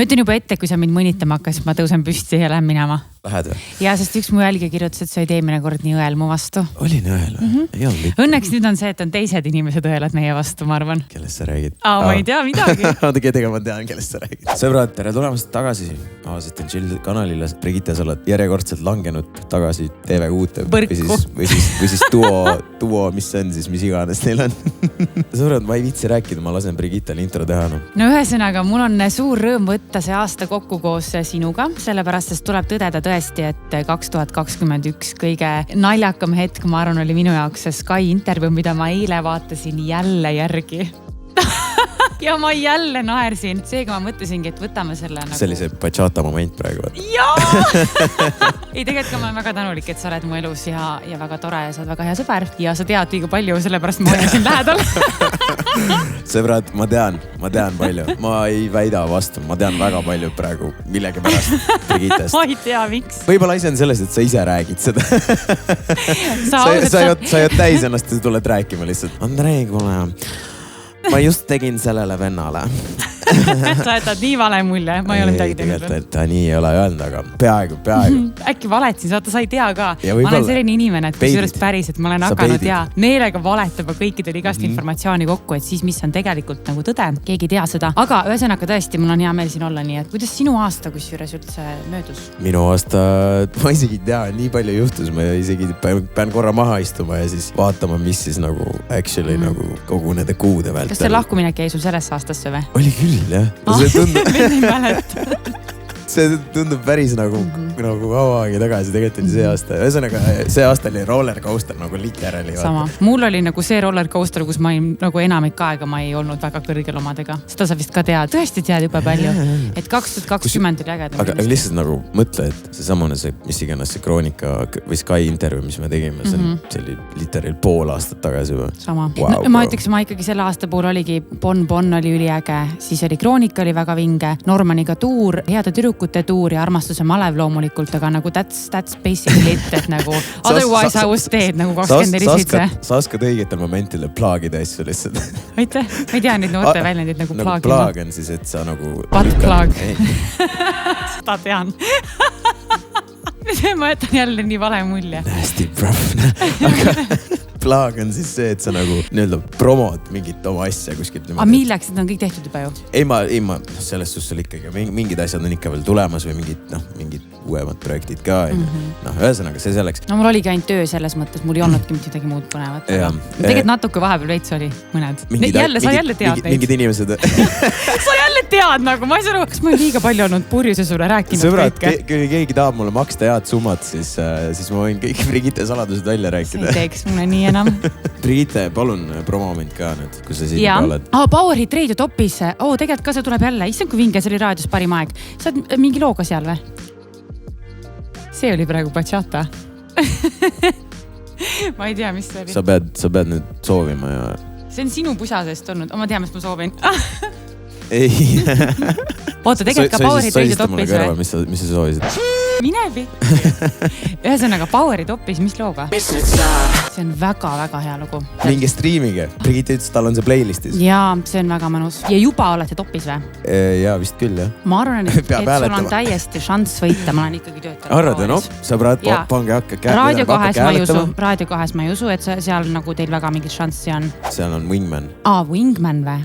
Ma ütlen juba ette, kui sa mind mõnitama hakkas, ma tõusen püsti ja lähen minema. Lähed või? Ja sest üks mu jälgija kirjutas, et sa olid eelmine kord nii õel mu vastu. Olin õel või? Ei olnud ikka. Õnneks nüüd on see, et on teised inimesed õelad meie vastu, ma arvan. Kellest sa räägid? Ma ei tea midagi. Oota, kedega ma tean, kellest sa räägid. Sõbrad, tere tulemast tagasi. Avaselt on Chill kanalile. Brigitte, sa oled järjekordselt langenud tagasi TV6. Või siis duo, mis see on siis, mis iganes neil on. Sõbrad, ma ei viitsi rääkida, ma lasen Brigittel intro teha. No ühesõnaga, mul on suur rõõm võtta see aasta kokku koos sinuga, sellepärast sest tuleb tõdeda tõesti, et 2021 kõige naljakam hetk, ma arvan, oli minu jaoks see Sky intervjuu, mida ma eile vaatasin jälle järgi. Ja ma jälle naersin. Seega ma mõtlesingi, et võtame selle nagu... Sellise bachata moment praegu. Jaa! Ei, tegelikult ma olen väga tänulik, et sa oled mu elus ja väga tore ja sa oled väga hea sõber. Ja sa tead liiga palju, sellepärast ma olen siin lähedal. Sõbrad, ma tean palju. Ma ei väida vastu. Ma tean väga palju praegu millegi pärast Brigittest. Ma ei tea, miks. Võib-olla ise on selles, et sa ise räägid seda. Sa jõud täis ennast ja tuled rääkima lihtsalt. Andrei, kuule... Ma just tegin sellele vennale. Sa jätad nii vale mulje, ma ei ole midagi teinud. Tegelikult ta nii ei ole öelnud, aga peaaegu. Äkki valetsin, saata, sa ei tea ka. Ja ma olen selline inimene, et kui sellest päris, et ma olen hakanud ja meelega valetama kõikidel igast informatsiooni kokku, et siis mis on tegelikult nagu tõde. Keegi ei tea seda. Aga ühesõnaga tõesti, mul on hea meel siin olla nii, et kuidas sinu aasta kusjuures üldse möödus? Minu aasta, ma isegi ei tea, nii palju juhtus, ma isegi pean korra maha istuma ja siis vaatama, mis siis nagu actually nagu kogu nende kuude vältel. Kas see lahkumine käi sul sellesse aastasse või? Oli küll, jah. See tundub päris nagu kaua aegi tagasi, tegelikult oli see aasta. Ühesõnaga, see aasta oli rollercoaster nagu literally. Sama. Mul oli nagu see rollercoaster, kus ma nagu enamik aega ma ei olnud väga kõrgel omadega. Seda sa vist ka tead. Tõesti tead juba palju. Et 2020 oli ägedam. Aga lihtsalt nagu mõtle, et see samune see, mis iganes see Kroonika või Sky intervjuu, mis me tegime, see oli literally pool aastat tagasi juba. Sama. Wow, ma ütleks, ma ikkagi selle aasta puhul oligi Bon oli üliäge. Siis oli Kroonika oli väga vinge. Normaniga tuur, heade tüdrukute tuur ja armastuse malev loomulikult, aga nagu that's basically it, et nagu otherwise I was dead nagu 24/7. Sa oskad õigetel momentile plaagida asju lihtsalt. Aitäh, ma ei tea neid noorte väljendid nagu plaagima. Plaag on siis, et sa nagu... Buttplaag. Seda tean. Ma jätan jälle nii vale mulje. Nasty bruv. Aga... Plaag on siis see, et sa nagu nii-öelda promod mingit oma asja kuskilt. Aga milleks, need on kõik tehtud juba ju? Ei, ma sellest suhtes ikkagi mingid asjad on ikka veel tulemas või mingid uuemad projektid ka. Ühesõnaga, see selleks. No mul oligi ainult töö selles mõttes, mul ei olnudki midagi muud põnevat. Tegelikult natuke vahepeal veits oli mõned. Sa jälle tead neid. Mingid inimesed. Sa jälle tead nagu, ma ei saa aru, kas ma olen liiga palju olnud purjuse sulle rääkinud. Sõbrad, kui keegi tahab mulle maksta head summat, siis ma võin kõik Brigitte saladused välja rääkida. See ei teeks mulle nii enam. Brigitte, palun promo mind ka nüüd, kui sa siin oled. Powerhit Radio Topis. Tegelikult ka see tuleb jälle. Issand, kui vinge, see oli raadios parim aeg. Sa oled mingi looga seal või? See oli praegu bachata. Ma ei tea, mis see oli. Sa pead nüüd soovima ja... See on sinu pusa seest olnud. Ma tean, mis ma soovin. Ei. Oota, tegelikult ka Powerhit Radio Topis või? Mis sa soovisid? Mine pihti. Ühesõnaga, Poweri Topis, mis looga? See on väga-väga hea lugu. Mingi striimiga. Brigitte ütles, tal on see playlistis. Jaa, see on väga mõnus. Ja juba olete Topis või? Jaa, vist küll, jah. Ma arvan, et sul on täiesti šanss võita. Ma olen ikkagi töötanud. Arvad, no? Sõbrad, pange hakka Radio 2 ma ei usu, et seal nagu teil väga mingit šanssi on. Seal on Wingman. Wingman või?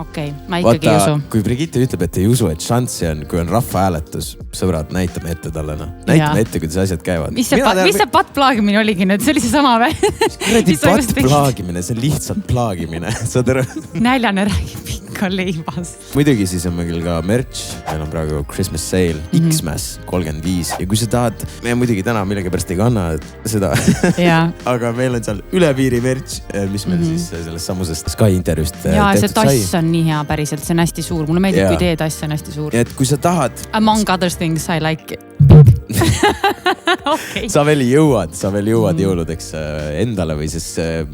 Okei, ma ikkagi ei usu. Kui Brigitte ütleb, et ei usu, et šanssi on, kui on rahvahääletus, sõbrad, näitame ette talle. Näitame ette, kuidas asjad käivad. Mis see buttplaagimine oligi nüüd? See oli see sama või? Kuradi buttplaagimine, see on lihtsalt plaagimine. Saad aru? Näljane räägib pikka leibas. Muidugi siis on meil ka merch. Meil on praegu Christmas sale, X-Mass 35. Ja kui sa tahad, me muidugi täna millegi pärast ei kanna seda. Aga meil on seal üle piiri merch, mis meil siis sellest samusest Sky intervjust tehtud sai. Ja see tass on nii hea päriselt, see on hästi suur. Mulle meeldib, kui teie tass on hästi suur. Ja et kui sa tahad... Among other things I like it. Okay. Sa veel jõuad jõuludeks endale või siis,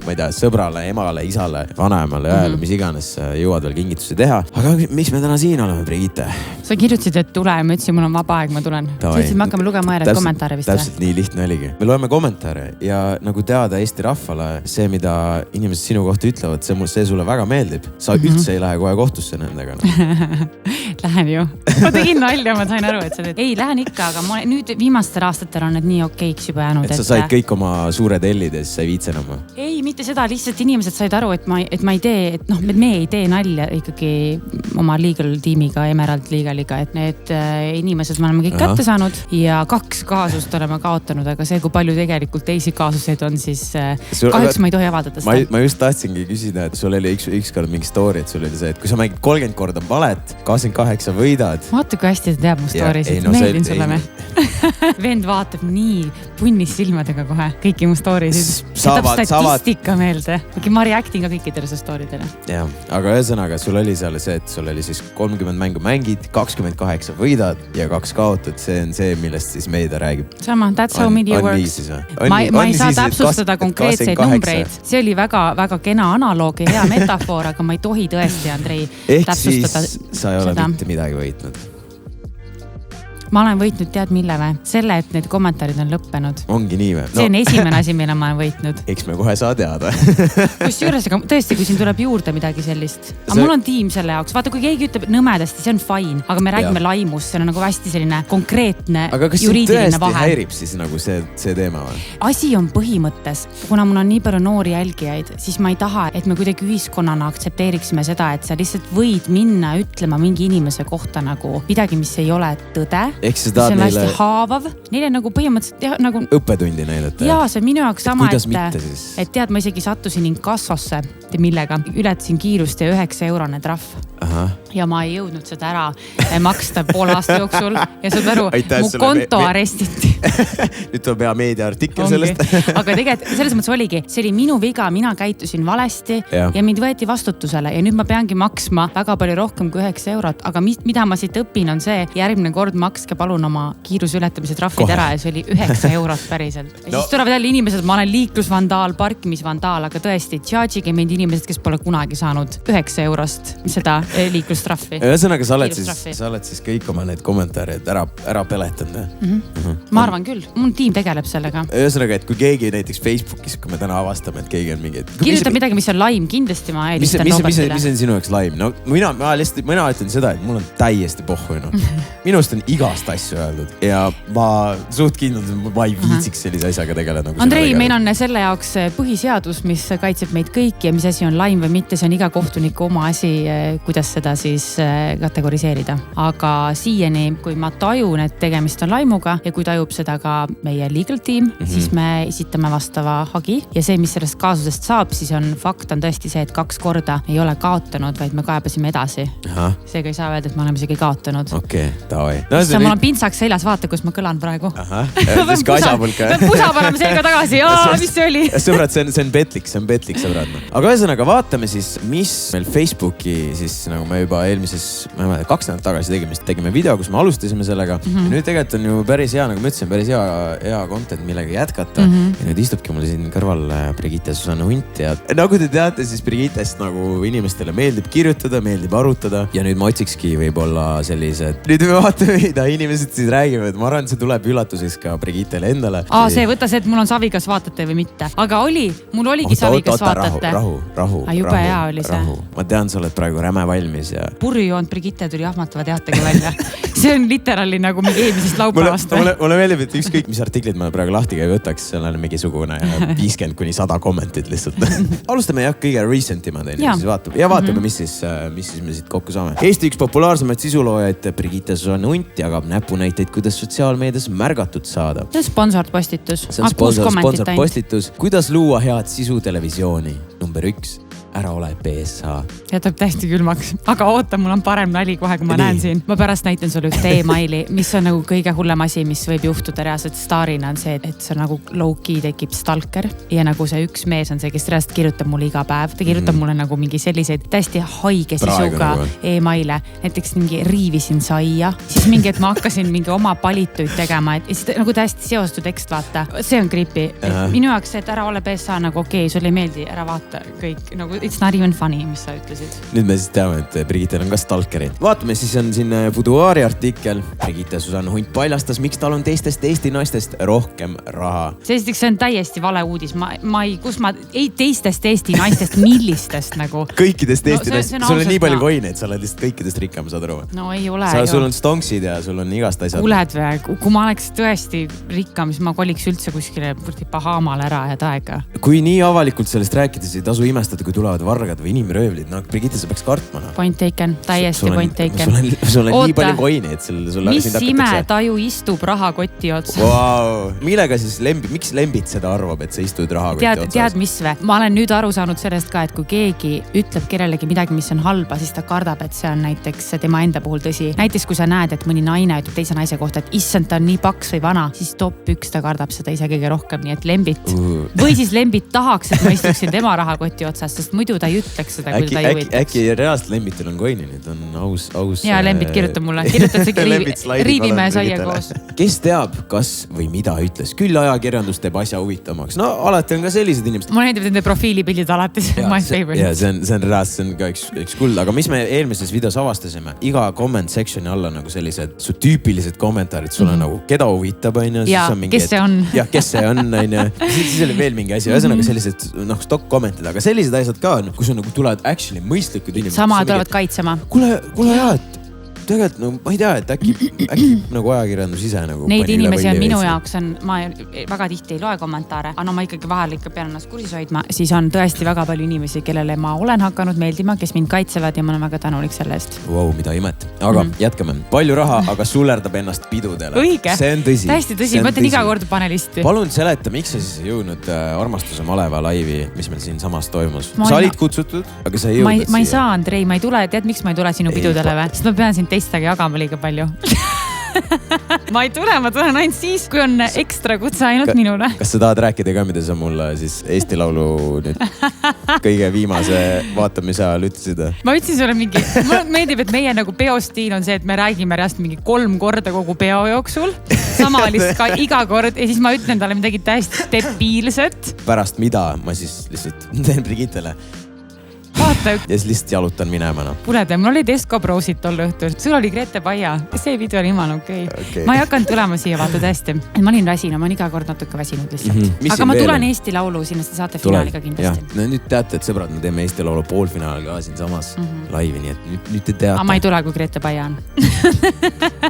ma ei tea, sõbrale, emale, isale, vanemale, mis iganes jõuad veel kingitusi teha. Aga mis me täna siin oleme, Brigitte? sa kirjutasid, et tule ja ma ütlesin, mul on vaba aeg, ma tulen. Sa ütlesid, me hakkame lugema järjest kommentaare vist. Täpselt nii lihtne oligi. Me loeme kommentaare ja nagu teada Eesti rahvale see, mida inimesed sinu kohta ütlevad, see sulle väga meeldib. Sa üldse ei lähe kohe kohtusse nendega. Lähen ju. Ma tegin nalja, ma sain aru, et sa teed. Ei, lähen ikka, aga nüüd viimastel aastatel on need nii okeiks juba jäänud. Et sa said kõik oma suured ellid ja siis sa ei viitse enam. Ei, mitte seda, lihtsalt inimesed said aru, et ma ei tee, et me ei tee nalja ikkagi oma legal tiimiga, Emerald Legaliga, et need inimesed me oleme kõik kätte saanud ja 2 kaasust oleme kaotanud, aga see, kui palju tegelikult teisi kaasuseid on, siis kahjuks ma ei tohi avaldada seda. Ma just tahtsingi küsida, et sul oli ükskord mingi story, et sul oli see, et kui sa mängid 30 korda valet, 28 võidad. Vaata, kui hästi ta teab mu storysid. Meeldin sulle me. Vend vaatab nii punnis silmadega kohe kõiki mu storysid. Võtab statistika meelde. Ma reactin ka kõikidele su story'dele. Jah, aga ühesõnaga, sul oli seal see, et sul oli siis 30 mängu mängid, 28 võidad ja 2 kaotad. See on see, millest siis meedia räägib. Sama, that's how media works. Ma ei saa täpsustada konkreetseid numbreid. See oli väga kena analoog ja hea metafoor, aga ma ei tohi tõesti, Andrei, täpsustada. Ehk siis sa ei ole mitte midagi võitnud. Ma olen võitnud, tead mille või? Selle, et need kommentaarid on lõppenud. Ongi nii või? See on esimene asi, mille ma olen võitnud. Eks me kohe saa teada. Kusjuures, aga tõesti, kui siin tuleb juurde midagi sellist. Aga mul on tiim selle jaoks. Vaata, kui keegi ütleb nõmedasti, see on fine. Aga me räägime laimust, see on nagu hästi selline konkreetne juriidiline vahe. Aga kas see tõesti häirib siis nagu see teema või? Asi on põhimõttes. Kuna mul on nii palju noori jälgijaid, siis ma ei taha, et me kuidagi ühiskonnana aktsepteeriksime seda, et sa lihtsalt võid minna ütlema mingi inimese kohta nagu midagi, mis ei ole tõde. See on hästi haavav. Neile nagu põhimõtteliselt nagu õppetundi näidata. Jaa, see on minu jaoks sama, et tead, ma isegi sattusin inkassosse, millega ületasin kiirust ja 9-eurone trahv. Ja ma ei jõudnud seda ära maksta poole aasta jooksul ja saad aru, mu konto arestiti. Nüüd tuleb hea meediaartikkel sellest. Aga tegelikult selles mõttes oligi, see oli minu viga, mina käitusin valesti ja mind võeti vastutusele ja nüüd ma peangi maksma väga palju rohkem kui 9 eurot. Aga mida ma siit õpin on see, järgmine kord makske palun oma kiiruse ületamise trahvid ära ja see oli 9 eurot päriselt. Ja siis tulevad jälle inimesed, ma olen liiklusvandaal, parkimisvandaal, aga tõesti, tšaadžige mind inimesed, kes pole kunagi saanud 9 eurost seda liiklustrahvi. Ühesõnaga, sa oled siis kõik oma need kommentaarid ära peletanud. Ma arvan küll, mul tiim tegeleb sellega. Ühesõnaga, et kui keegi näiteks Facebookis, kui me täna avastame, et keegi on mingi... Kirjutab midagi, mis on laim, kindlasti ma eelistan Robertile. Mis on sinu jaoks laim? No mina ütlen seda, et mul on täiesti pohhuinu. Minust on igast asju öeldud ja ma suht kindlalt, ma ei viitsiks sellise asjaga tegeleda. Andrei, meil on selle jaoks põhiseadus, mis kaitseb meid kõiki ja mis asi on laim või mitte, see on iga kohtuniku oma asi, kuidas seda siis kategoriseerida. Aga siiani, kui ma tajun, et tegemist on laimuga ja kui tajub seda ka meie legal team, siis me esitame vastava hagi ja see, mis sellest kaasusest saab, siis fakt on tõesti see, et 2 korda ei ole kaotanud, vaid me kaebasime edasi. Seega ei saa öelda, et me oleme isegi kaotanud. Okei, davai. Mul on pintsaks seljas, vaata, kus ma kõlan praegu. Pusa paneme selga tagasi. Mis see oli? Sõbrad, see on petlik, sõbrad. Aga ühesõnaga, vaatame siis, mis meil Facebooki siis, nagu me juba eelmises 2 nädalat tagasi tegime video, kus me alustasime sellega. Ja nüüd tegelikult on ju päris hea, nagu ma ütlesin, päris hea content, millega jätkata. Ja nüüd istubki mul siin kõrval Brigitte Susanne Hunt ja nagu te teate, siis Brigittest nagu inimestele meeldib kirjutada, meeldib arutada ja nüüd ma otsikski võib-olla sellised. Nüüd me vaatame, mida inimesed siis räägivad. Ma arvan, see tuleb üllatuseks ka Brigittele endale. See võta see, et mul on savi, kas vaatate või mitte. Aga mul oligi savi, kas vaatate. Rahu. Jube hea oli see. Ma tean, sa oled praegu räme valmis ja... Purjujoont Brigitte tuli ahmatava teatega välja. See on literaali nagu mingi eelmisest laupäevast. Mulle meeldib, et ükskõik, mis artiklid ma praegu lahti ei võtaks, seal on mingisugune 50-100 kommentit lihtsalt. Alustame kõige recentimad. Vaatame, mis me siit kokku saame. Eesti üks populaarsemaid sisuloojaid Brigitte Susanne Hunt jagab näpunäiteid, kuidas sotsiaalmeedias märgatud saada. See on sponsored postitus. See on sponsored postitus. Kuidas luua head sisu televisiooni? Number 1. Ära ole PSA. Jätab täiesti külmaks. Aga oota, mul on parem nali kohe, kui ma näen siin. Ma pärast näitan sulle ühte e-maili, mis on nagu kõige hullem asi, mis võib juhtuda reaalselt staarina on see, et see nagu low-key tekib stalker. Ja nagu see üks mees on see, kes reaalselt kirjutab mulle iga päev. Ta kirjutab mulle nagu mingi selliseid täiesti haige sisuga e-maile. Näiteks mingi riivisin saia. Siis mingi, et ma hakkasin mingi oma palituid tegema. Ja siis nagu täiesti seostu tekst, vaata. See on creepy. Minu jaoks see, et ära ole PSA nagu okei, sulle ei meeldi, ära vaata kõik. Nagu it's not even funny, mis sa ütlesid. Nüüd me siis teame, et Brigitel on ka stalkerid. Vaatame, siis on siin Buduaari artikkel. Brigitte Susanne Hunt paljastas, miks tal on teistest Eesti naistest rohkem raha. Esiteks, see on täiesti vale uudis. Teistest Eesti naistest, millistest nagu? Kõikidest Eesti naistest. Sul on nii palju koineid, sa oled lihtsalt kõikidest rikkam, saad aru? No ei ole. Sul on stonksid ja sul on igast asjad. Kuuled või, kui ma oleks tõesti rikkam, siis ma koliks üldse kuskile Bahamale ära ja taega. Kui nii avalikult sellest rääkides ei tasu imestada, kui tulevad vargad või inimröövlid. No, Brigitte, sa peaks kartma. Point taken, täiesti point taken. Sul on nii palju koineid. Mis imetaju istub rahakoti otsa? Wow. Millega siis miks Lembit seda arvab, et sa istud rahakoti otsas? Tead mis või? Ma olen nüüd aru saanud sellest ka, et kui keegi ütleb kellelegi midagi, mis on halba, siis ta kardab, et see on näiteks tema enda puhul tõsi. Näiteks kui sa näed, et mõni naine ütleb teise naise kohta, et issand, ta on nii paks või vana, siis top 1 ta kardab seda ise kõige rohkem, nii et Lembit. Või siis Lembit tahaks, et ma istuksin tema rahakoti otsas, sest muidu ta ei ütleks seda, kui ta ei huvitaks. Äkki reaalselt Lembitil on koini, nüüd on aus. Ja Lembit kirjutab mulle. Kirjutad see riivime saia koos. Kes teab, kas või mida ütles? Küll ajakirjandus teeb asja huvitavamaks. No alati on ka sellised inimesed. Mulle näitab nende profiilipildid alati. My favorite. Ja see on reaalselt, see on ka üks kuld. Aga mis me eelmises videos avastasime? Iga comment sectioni alla nagu sellised su tüüpilised kommentaarid. Sul on nagu, keda huvitab, on ju? Ja, kes see on? Ja, kes see on, on ju? Siis oli veel mingi asi. Ühesõnaga sellised stock kommentid. Aga sellised asjad ka on, kus on nagu tulevad actually mõistlikud inimesed. Sama tulevad kaitsema. Kuule jaa, et tegelikult, no ma ei tea, et äkki nagu ajakirjandus ise nagu... Neid inimesi on minu jaoks ma väga tihti ei loe kommentaare, aga no ma ikkagi vahel ikka pean ennast kursis hoidma, siis on tõesti väga palju inimesi, kellele ma olen hakanud meeldima, kes mind kaitsevad ja ma olen väga tänulik selle eest. Wow, mida imet. Aga jätkame. Palju raha, aga sullerdab ennast pidudele. Õige. See on tõsi. Täiesti tõsi. Ma ütlen iga kord panelisti. Palun seleta, miks sa siis ei jõudnud Armastuse maleva laivi, mis meil siin samas toimus? Sa olid kutsutud, aga sa ei jõudnud siia. Ma ei saa, Andrei, ma ei tule. Tead, miks ma ei tule sinu pidudele või? Sest ma pean sind teistega jagama liiga palju. Ma ei tule, ma tulen ainult siis, kui on ekstra kutse ainult minule. Kas sa tahad rääkida ka, mida sa mulle siis Eesti Laulu nüüd kõige viimase vaatamise ajal ütlesid? Ma ütlesin sulle mingi, mulle meeldib, et meie nagu peostiil on see, et me räägime reast mingi 3 korda kogu peo jooksul. Sama lihtsalt ka iga kord ja siis ma ütlen talle midagi täiesti debiilset. Pärast mida ma siis lihtsalt teen Brigittele. Vaata. Ja siis lihtsalt jalutan minema. Pulede, mul oli Desco Brosid tol õhtul. Sul oli Grete Paia. See video oli iman okei. Ma ei hakanud tulema siia, vaata tõesti. Ma olin väsinu, ma olen iga kord natuke väsinud lihtsalt. Aga ma tulen Eesti Laulu sinna, te saate finaaliga kindlasti. No nüüd teate, et sõbrad, me teeme Eesti Laulu poolfinaali ka siin samas laivi, nii et nüüd te teate. Aga ma ei tule, kui Grete Paia on.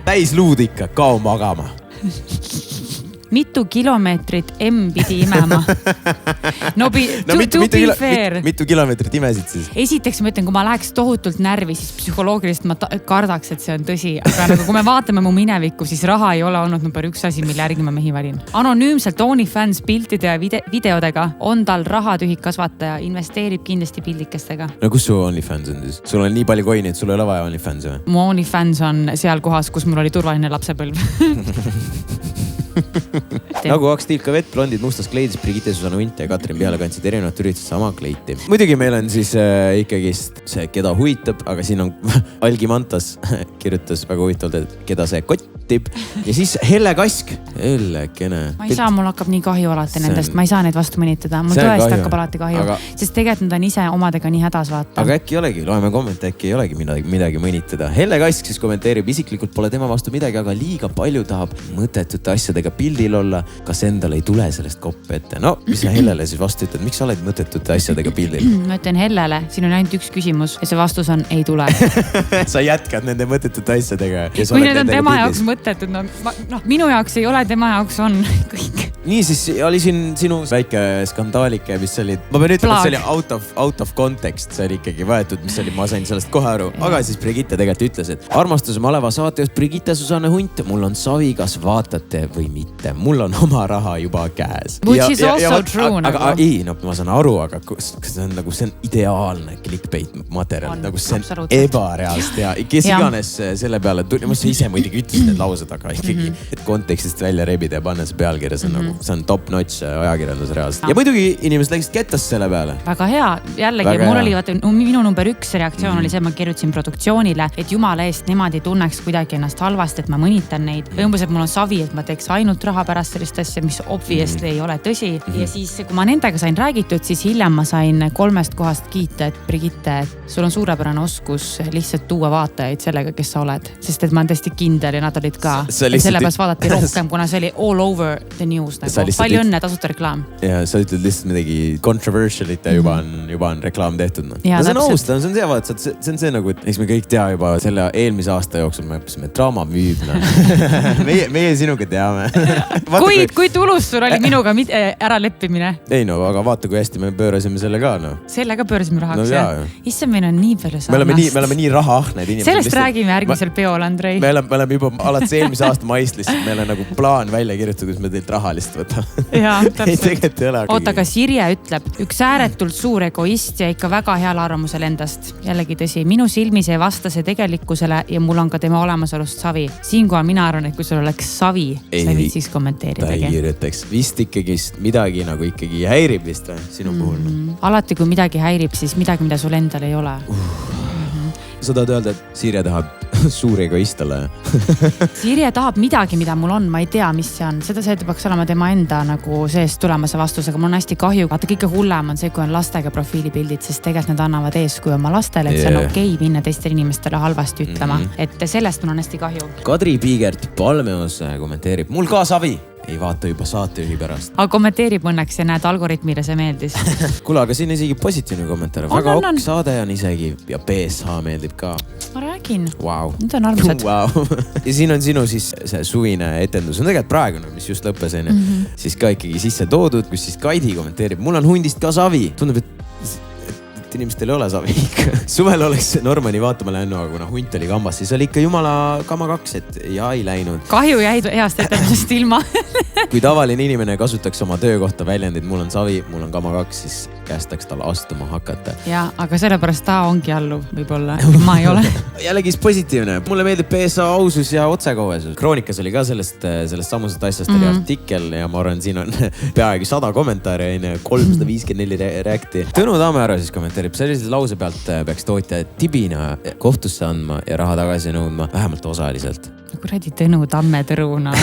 Täis luud ikka, kao magama. Mitu kilomeetrit pidi imema? To be fair. Mitu kilomeetrit imesid siis? Esiteks ma ütlen, kui ma läheks tohutult närvi, siis psühholoogiliselt ma kardaks, et see on tõsi. Aga nagu kui me vaatame mu minevikku, siis raha ei ole olnud number 1 asi, mille järgi ma mehi valin. Anonüümselt OnlyFans piltide ja videodega on tal rahatühik kasvataja, investeerib kindlasti pildikestega. No kus su OnlyFans on siis? Sul on nii palju koineid, sul ei ole vaja OnlyFans või? Mu OnlyFans on seal kohas, kus mul oli turvaline lapsepõlv. Nagu Akstiilka vett, blondid mustas kleidis, Brigitte Susanne Hunt ja Katrin Peale kandsid erinevat üritust sama kleiti. Muidugi meil on siis ikkagist see, keda huvitab, aga siin on Algi Mantas kirjutas väga huvitavalt, et keda see kottib. Ja siis Helle Kask. Hellekene. Ma ei saa, mul hakkab nii kahju alati nendest, ma ei saa neid vastu mõnitada. Mul tõesti hakkab alati kahju, sest tegelikult nad on ise omadega nii hädas vaata. Aga äkki olegi, loeme kommente, äkki ei olegi midagi mõnitada. Helle Kask siis kommenteerib, isiklikult pole tema vastu midagi, aga liiga palju tahab mõttetute asjadega pildil olla. Kas endale ei tule sellest koppe ette? No, mis sa Hellele siis vastu ütled? Miks sa oled mõttetute asjadega pildil? Ma ütlen Hellele, siin on ainult üks küsimus ja see vastus on ei tule. Sa jätkad nende mõttetute asjadega. Kui need on tema jaoks mõttetud, minu jaoks ei ole, tema jaoks on kõik. Nii siis oli siin sinu väike skandaalike, mis oli, ma pean ütlema, et see oli out of context, see oli ikkagi võetud, mis oli, ma sain sellest kohe aru. Aga siis Brigitte tegelikult ütles, et Armastuse maleva saatejuht Brigitte Susanne Hunt, mul on savi, kas vaatate või mitte. Mul on oma raha juba käes. Which is also true. Aga ei, no ma saan aru, aga see on ideaalne clickbait materjal, nagu see on ebareaalselt ja kes iganes selle peale tuli, ma ise muidugi ütlesin need laused, aga ikkagi, et kontekstist välja rebida ja panna see pealkirja, see on nagu see on top notch ajakirjandus reaalselt. Ja muidugi inimesed läksid kettast selle peale. Väga hea. Jällegi, mul oli minu number 1 reaktsioon oli see, ma kirjutasin produktsioonile, et jumala eest nemad ei tunneks kuidagi ennast halvasti, et ma mõnitan neid. Või umbes, et mul on savi, et ma teeks ainult raha pärast sellist asja, mis obviously ei ole tõsi. Ja siis, kui ma nendega sain räägitud, siis hiljem ma sain 3 kohast kiita, et Brigitte, sul on suurepärane oskus lihtsalt tuua vaatajaid sellega, kes sa oled. Sest et ma olen tõesti kindel ja nad olid ka. Selle pärast vaadati rohkem, kuna see oli all over the news. Palju õnne, tasuta reklaam. Ja sa ütled lihtsalt midagi controversialit ja juba on reklaam tehtud. Ja, see on aus, see on see, vaat, see on see nagu, et eks me kõik tea juba selle eelmise aasta jooksul me õppisime draama müüb. meie sinuga teame. Kui tulus sul oli minuga ära leppimine? Ei no, aga vaata, kui hästi me pöörasime selle ka. Selle ka pöörasime rahaks. Issa, meil on nii palju sarnast. Me oleme nii rahahneid inimesed. Sellest räägime järgmisel peol, Andrei. Me oleme juba alates eelmise aasta maist lihtsalt, meil on nagu plaan välja kirjutatud, kus me teilt raha lihtsalt võtame. Jaa, täpselt. Oota, aga Sirje ütleb, üks ääretult suur egoist ja ikka väga heal arvamusel endast. Jällegi tõsi, minu silmis ei vasta see tegelikkusele ja mul on ka tema olemasolust savi. Siinkohal mina arvan, et kui sul oleks savi, sa ei viitsiks kommenteeridagi. Ta ei kirjutaks. Vist ikkagi midagi nagu ikkagi häirib vist või sinu puhul. Alati, kui midagi häirib, siis midagi, mida sul endal ei ole. Sa tahad öelda, et Sirje tahab suur egoist olla? Sirje tahab midagi, mida mul on, ma ei tea, mis see on. Seda peaks olema tema enda nagu seest tulemase vastusega. Mul on hästi kahju. Vaata, kõige hullem on see, kui on lastega profiilipildid, sest tegelikult nad annavad eeskuju oma lastele, et see on okei minna teistele inimestele halvasti ütlema. Et sellest mul on hästi kahju. Kadri Piigert Palmeos kommenteerib, mul ka savi. Ei vaata juba saatejuhi pärast. Aga kommenteerib õnneks ja näed, algoritmile see meeldis. Kuule, aga siin isegi positiivne kommentaar. Väga okk saade on isegi ja BSH meeldib ka. Ma räägin. Wow. Nüüd on armsad. Wow. Ja siin on sinu siis see suvine etendus. On tegelikult praegune, mis just lõppes. Siis ka ikkagi sisse toodud, kus siis Kaidi kommenteerib. Mul on hundist ka savi. Tundub, et inimestel ei ole savi ikka. Suvel oleks Normani vaatama läinud, aga kuna hunt oli kambas, siis oli ikka jumala kama 2, et ja ei läinud. Kahju jäid heast etendusest ilma. Kui tavaline inimene kasutaks oma töökohta väljendid, mul on savi, mul on kama 2, siis käestaks tal astuma hakata. Ja, aga sellepärast ta ongi alluv võib-olla. Ma ei ole. Jällegi positiivne. Mulle meeldib PSA ausus ja otsekohesus. Kroonikas oli ka sellest samusest asjast oli artikkel ja ma arvan, siin on peaaegu 100 kommentaari, 354 reakti. Tõnu Tammejärv siis kommenteerib. Sellise lause pealt peaks tootja tibina kohtusse andma ja raha tagasi nõudma vähemalt osaliselt. Kuradi Tõnu Tammetõruna.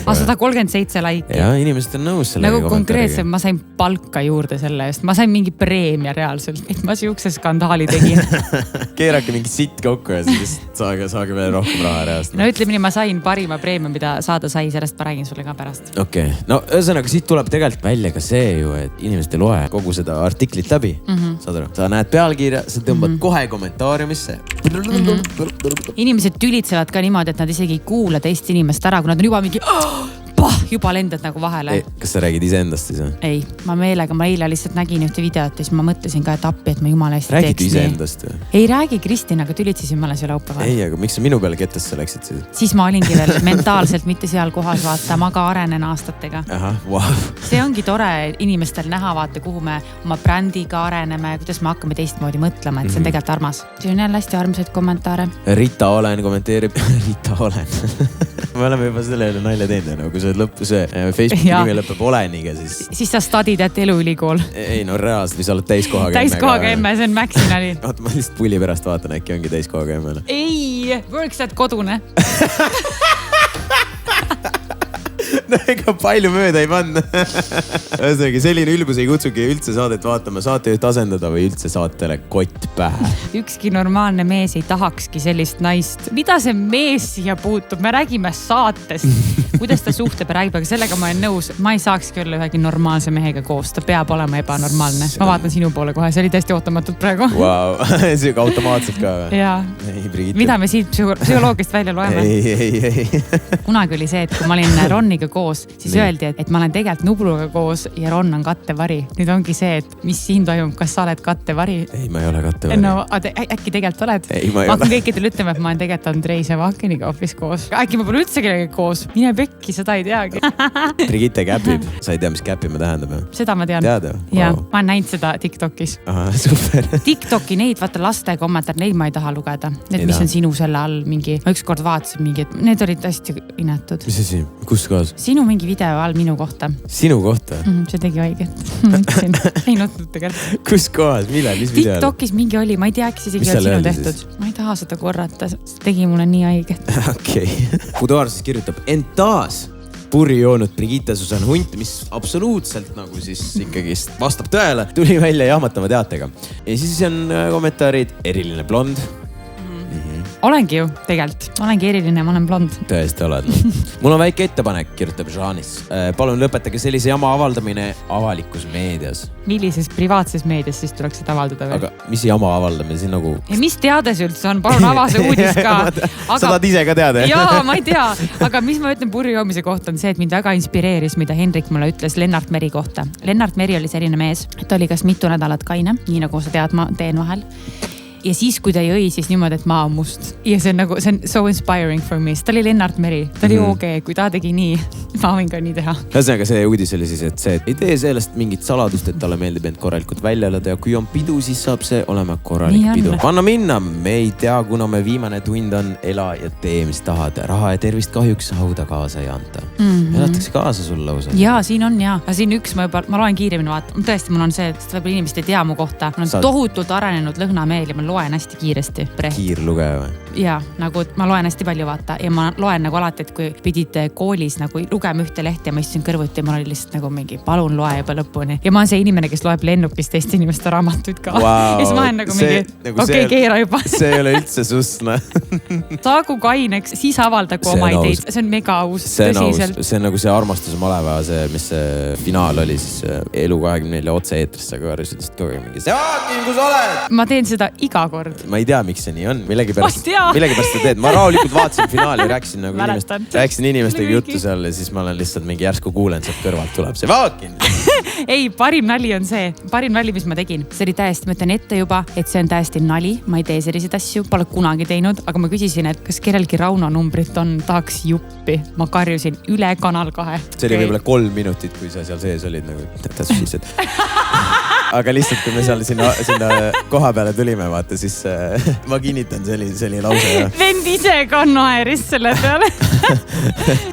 137 laiki. Ja inimesed on nõus selle nagu konkreetselt ma sain palka juurde selle eest. Ma sain mingi preemia reaalselt, et ma siukse skandaali tegin. Keerake mingi sitt kokku ja siis saage veel rohkem raha reaalselt. No ütleme nii, ma sain parima preemia, mida saada sai, sellest ma räägin sulle ka pärast. Okei. No ühesõnaga siit tuleb tegelikult välja ka see ju, et inimesed ei loe kogu seda artiklit läbi. Saad aru? Sa näed pealkirja, sa tõmbad kohe kommentaariumisse. Inimesed tülitsevad ka niimoodi, et nad isegi ei kuula teist inimest ära, kui nad on juba mingi juba lendad nagu vahele. Kas sa räägid iseendast siis? Ei, ma meelega, ma eile lihtsalt nägin ühte videot ja siis ma mõtlesin ka, et appi, et ma jumala hästi teeks. Räägid iseendast? Ei räägi, Kristin, aga tülitsesin ma alles üle laupäeval. Ei, aga miks sa minu peale kettesse läksid siis? Siis ma olingi veel mentaalselt mitte seal kohas, vaata, ma ka arenen aastatega. Aha, wow. See ongi tore inimestel näha, vaata, kuhu me oma brändiga areneme, kuidas me hakkame teistmoodi mõtlema, et see on tegelikult armas. See on jälle hästi armsaid kommentaare. Rita Olen kommenteerib. Rita Olen. Me oleme juba selle nalja teinud, kui see lõpp, see Facebooki nimi lõpeb Oleniga, siis... Siis sa stadid, et eluülikool. Ei, no reaalselt, või sa oled täiskohaga emme. Täiskohaga emme, see on Maxi nali. Oota, ma lihtsalt pulli pärast vaatan, äkki ongi täiskohaga emme. Ei, works at kodune. No ega palju mööda ei panna. Ühesõnaga, selline ülbus ei kutsugi üldse saadet vaatama, saatejuht asendada või üldse saatele kott pähe. Ükski normaalne mees ei tahakski sellist naist. Mida see mees siia puutub? Me räägime saatest. Kuidas ta suhtleb ja räägib, aga sellega ma olen nõus. Ma ei saakski olla ühegi normaalse mehega koos. Ta peab olema ebanormaalne. Ma vaatan sinu poole kohe, see oli täiesti ootamatult praegu. Wow. See automaatselt ka või? Jaa. Mida me siit psühholoogist välja loeme? Ei. Kunagi oli see, et kui ma olin Roniga koos, siis öeldi, et ma olen tegelikult Nubluga koos ja Ron on kattevari. Nüüd ongi see, et mis siin toimub, kas sa oled kattevari? Ei, ma ei ole kattevari. No, äkki tegelikult oled? Ei, ma ei ole. Ma hakkan kõikidele ütlema, et ma olen tegelikult Andrei Sevakiniga hoopis koos. Äkki ma pole üldse kellega koos. Mine pekki. äkki seda ei teagi. Brigitte käpib, sa ei tea, mis käppima tähendab? Seda ma tean. Tead? Ja, ma olen näinud seda TikTokis. Aha, super. TikToki neid, vaata laste kommentaar, neid ma ei taha lugeda. Need, mis on sinu selle all mingi, ma ükskord vaatasin mingi, et need olid hästi inetud. Mis asi? Kus kohas? Sinu mingi video all minu kohta. Sinu kohta? See tegi õiget. Ei nutnud tegelikult. Kus kohas? Mille? Mis video? TikTokis mingi oli, ma ei tea, äkki isegi on sinu tehtud. Ma ei taha seda korrata, see tegi mulle nii õiget. Okei. Buduar siis kirjutab, ent taas purri joonud Brigitte Susanne Hunt, mis absoluutselt nagu siis ikkagi vastab tõele, tuli välja jahmatava teatega. Ja siis on kommentaarid, eriline blond. Olengi ju tegelikult, olengi eriline, ma olen blond. Tõesti oled. Mul on väike ettepanek, kirjutab Jaanis. Palun lõpetage sellise jama avaldamine avalikus meedias. Millises privaatses meedias siis tuleks seda avaldada veel? Aga mis jama avaldamine siin nagu... Ja mis teades üldse on? Palun avase uudis ka. Sa tahad ise ka teada? Jaa, ma ei tea. Aga mis ma ütlen purri joomise kohta on see, et mind väga inspireeris, mida Henrik mulle ütles Lennart Meri kohta. Lennart Meri oli selline mees, et oli kas mitu nädalat kaine, nii nagu sa tead, ma teen vahel. Ja siis, kui ta jõi, siis niimoodi, et maa on must. Ja see on nagu, see on so inspiring for me. Ta oli Lennart Meri. Ta oli okei, kui ta tegi nii, ma võin ka nii teha. Ühesõnaga see uudis oli siis, et see ei tee sellest mingit saladust, et talle meeldib end korralikult välja elada ja kui on pidu, siis saab see olema korralik pidu. Anna minna, me ei tea, kuna me viimane tund on ela ja tee, mis tahad. Raha ja tervist kahjuks hauda kaasa ei anta. Elatakse kaasa sul lausa. Jaa, siin on jaa. Siin üks ma loen kiiremini vaata. Tõesti, mul on see, et võib-olla inimesed ei tea mu kohta. Mul on tohutult arenenud lõhnameel ja ma loen hästi kiiresti. Kiirlugeja või? Jaa, nagu ma loen hästi palju vaata ja ma loen nagu alati, et kui pidid koolis nagu lugema ühte lehti ja ma istusin kõrvuti ja ma olin lihtsalt nagu mingi palun loe juba lõpuni. Ja ma olen see inimene, kes loeb lennukist teiste inimeste raamatuid ka. Wow. Ja siis ma olen nagu mingi okei, keera juba. See ei ole üldse susna. Saagu kaineks, siis avaldagu oma ideid. See on mega aus. See on nagu see Armastuse maleva, see, mis see finaal oli siis Elu 24 otse eetrisse, aga ütlesid kogu aeg mingi see Aakin, kus oled? Ma teen seda iga kord. Ma ei tea, miks see nii on. Millegipärast sa teed. Ma rahulikult vaatasin finaali ja rääkisin nagu inimestega juttu seal ja siis ma olen lihtsalt mingi järsku kuulen, sealt kõrvalt tuleb see Aakin. Ei, parim nali on see. Parim nali, mis ma tegin. See oli täiesti, ma ütlen ette juba, et see on täiesti nali. Ma ei tee selliseid asju, pole kunagi teinud, aga ma küsisin, et kas kellelgi Rauno numbrit on, tahaks juppi. Ma karjusin üle Kanal 2. See oli võib-olla 3 minutit, kui sa seal sees olid nagu tähtsised. Aga lihtsalt, kui me seal sinna koha peale tulime, vaata, siis ma kinnitan, see oli lause. Vend ise ka naeris selle peale.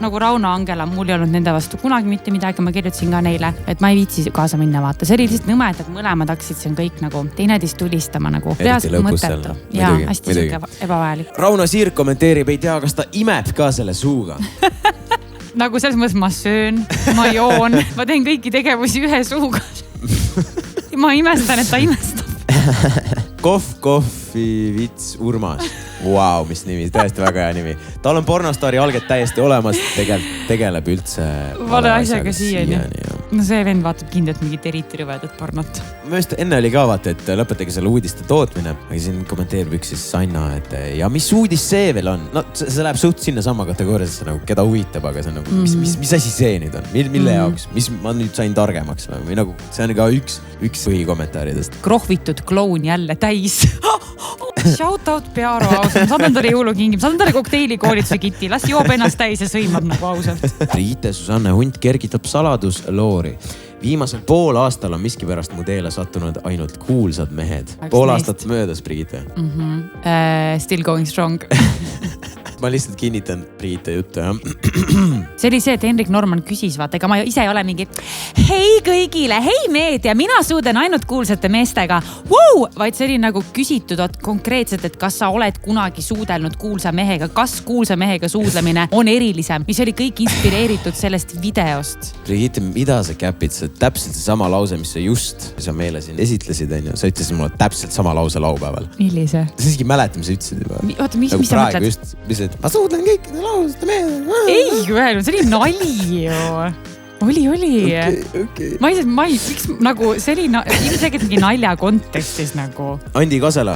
Nagu Rauno Angela, mul ei olnud nende vastu kunagi mitte midagi, ma kirjutasin ka neile, et ma ei viitsi kaasa minna, vaata. See oli lihtsalt nõme, et mõlemad hakkasid siin kõik nagu teineteist tulistama nagu. Peas mõttetu. Jaa, hästi siuke ebavajalik. Rauno Siirk kommenteerib, ei tea, kas ta imeb ka selle suuga. Nagu selles mõttes ma söön, ma joon, ma teen kõiki tegevusi ühe suuga. Ma imestan, et ta imestab. Kohvi vits Urmas. Vau, mis nimi, tõesti väga hea nimi. Tal on pornostaari alget täiesti olemas, tegeleb üldse vale asjaga siiani. No see vend vaatab kindlalt mingit eriti rõvedat pornot. Ma just enne oli ka vaata, et lõpetage selle uudiste tootmine. Aga siin kommenteerib üks siis Sanna, et ja mis uudis see veel on? No see läheb suht sinna sama kategooriasse, nagu keda huvitab, aga see on nagu, mis asi see nüüd on? Mille jaoks? Mis ma nüüd sain targemaks? Või nagu, see on ka üks põhikommentaaridest. Krohvitud kloun jälle täis. Shout out Pearo ausalt. Saadan talle jõulukingim, saadan talle kokteilikoolituse kiti. Las joob ennast täis ja sõimab nagu ausalt. Brigitte Susanne Hunt kergitab saladusloori. Viimasel pool aastal on miskipärast mu teele sattunud ainult kuulsad mehed. Pool aastat möödas, Brigitte. Still going strong. Ma lihtsalt kinnitan Brigitte juttu, jah. See oli see, et Henrik Norman küsis, vaata, ega ma ise ei ole mingi hei kõigile, hei meedia, mina suuden ainult kuulsate meestega. Wow! Vaid see oli nagu küsitud konkreetselt, et kas sa oled kunagi suudelnud kuulsa mehega, kas kuulsa mehega suudlemine on erilisem, mis oli kõik inspireeritud sellest videost. Brigitte, mida sa käpid? See täpselt see sama lause, mis sa just sa meile siin esitlesid, on ju. Sa ütlesid mulle täpselt sama lause laupäeval. Millise? Sa siiski mäleta, mis sa ütlesid juba. Oota, mis sa mõtled? Ma suudlen kõikide lausete meelde. Ei, see oli nali ju. Oli. Okay. Ma ei, miks nagu see oli ilmselgelt mingi nalja kontekstis nagu. Andi Kasela.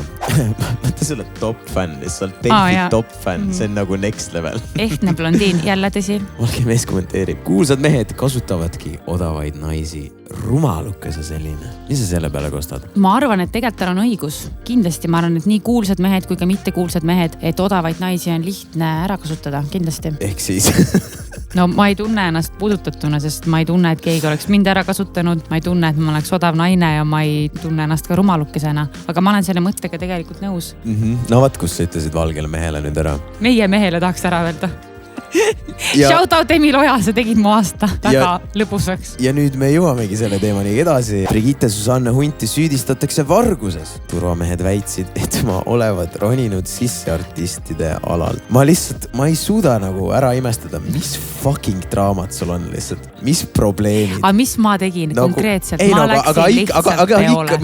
sa oled top fänn, sa oled Delfi top fänn, see on nagu next level. Ehtne blondiin, jälle tõsi. Valge mees kommenteerib. Kuulsad mehed kasutavadki odavaid naisi. Rumalukas ja selline. Mis sa selle peale kostad? Ma arvan, et tegelikult tal on õigus. Kindlasti ma arvan, et nii kuulsad mehed kui ka mitte kuulsad mehed, et odavaid naisi on lihtne ära kasutada. Kindlasti. Ehk siis... No ma ei tunne ennast puudutatuna, sest ma ei tunne, et keegi oleks mind ära kasutanud. Ma ei tunne, et ma oleks odav naine ja ma ei tunne ennast ka rumalukesena. Aga ma olen selle mõttega tegelikult nõus. No vaat, kus sa ütlesid valgele mehele nüüd ära? Meie mehele tahaks ära öelda. Shout out Emil Oja, sa tegid mu aasta väga lõbusaks. Ja nüüd me jõuamegi selle teemani edasi. Brigitte Susanne Hunti süüdistatakse varguses. Turvamehed väitsid, et ma olevat roninud sisse artistide alalt. Ma ei suuda nagu ära imestada, mis fucking draamat sul on lihtsalt. Mis probleemid? Aga mis ma tegin konkreetselt? Ma läksin lihtsalt peole.